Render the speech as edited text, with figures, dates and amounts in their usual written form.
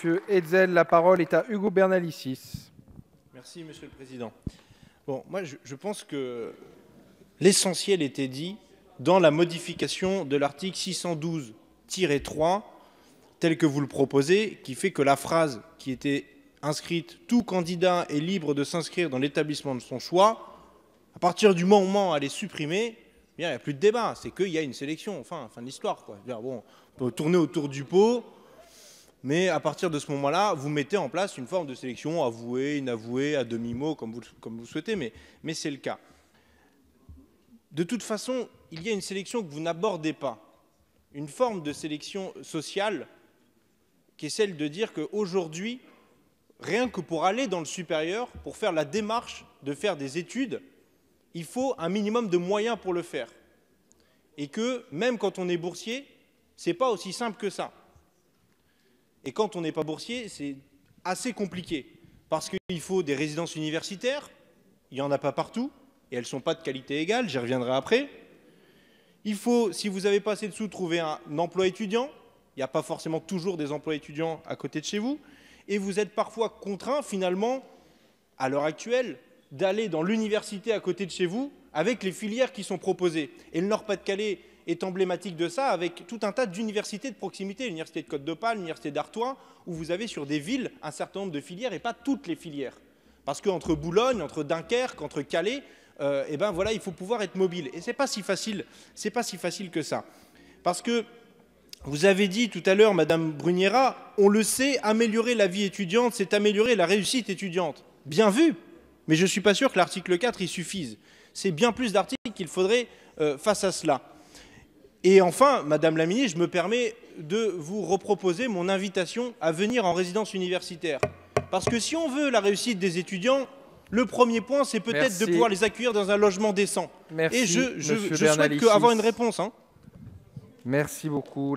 Monsieur Hetzel. La parole est à Hugo Bernalicis. Merci, Monsieur le Président. Bon, moi, je pense que l'essentiel était dit dans la modification de l'article 612-3, tel que vous le proposez, qui fait que la phrase qui était inscrite « Tout candidat est libre de s'inscrire dans l'établissement de son choix », à partir du moment où elle est supprimée, il n'y a plus de débat, c'est qu'il y a une sélection, enfin, fin de l'histoire, quoi. Bon, on peut tourner autour du pot, mais à partir de ce moment-là, vous mettez en place une forme de sélection avouée, inavouée, à demi-mot, comme vous souhaitez, mais c'est le cas. De toute façon, il y a une sélection que vous n'abordez pas, une forme de sélection sociale qui est celle de dire qu'aujourd'hui, rien que pour aller dans le supérieur, pour faire la démarche de faire des études, il faut un minimum de moyens pour le faire. Et que même quand on est boursier, ce n'est pas aussi simple que ça. Et quand on n'est pas boursier, c'est assez compliqué. Parce qu'il faut des résidences universitaires, il n'y en a pas partout, et elles ne sont pas de qualité égale, j'y reviendrai après. Il faut, si vous n'avez pas assez de sous, trouver un emploi étudiant. Il n'y a pas forcément toujours des emplois étudiants à côté de chez vous. Et vous êtes parfois contraint, finalement, à l'heure actuelle, d'aller dans l'université à côté de chez vous avec les filières qui sont proposées. Et le Nord-Pas-de-Calais est emblématique de ça, avec tout un tas d'universités de proximité, l'université de Côte-d'Opale, l'université d'Artois, où vous avez sur des villes un certain nombre de filières et pas toutes les filières. Parce qu'entre Boulogne, entre Dunkerque, entre Calais, eh ben voilà, il faut pouvoir être mobile. Et c'est pas si facile que ça. Parce que vous avez dit tout à l'heure, Madame Bruniera, on le sait, améliorer la vie étudiante, c'est améliorer la réussite étudiante. Bien vu, mais je ne suis pas sûr que l'article 4 y suffise. C'est bien plus d'articles qu'il faudrait face à cela. Et enfin, Madame la Ministre, je me permets de vous reproposer mon invitation à venir en résidence universitaire. Parce que si on veut la réussite des étudiants, le premier point, c'est peut-être de pouvoir les accueillir dans un logement décent. Merci, et je souhaite avoir une réponse. Merci beaucoup.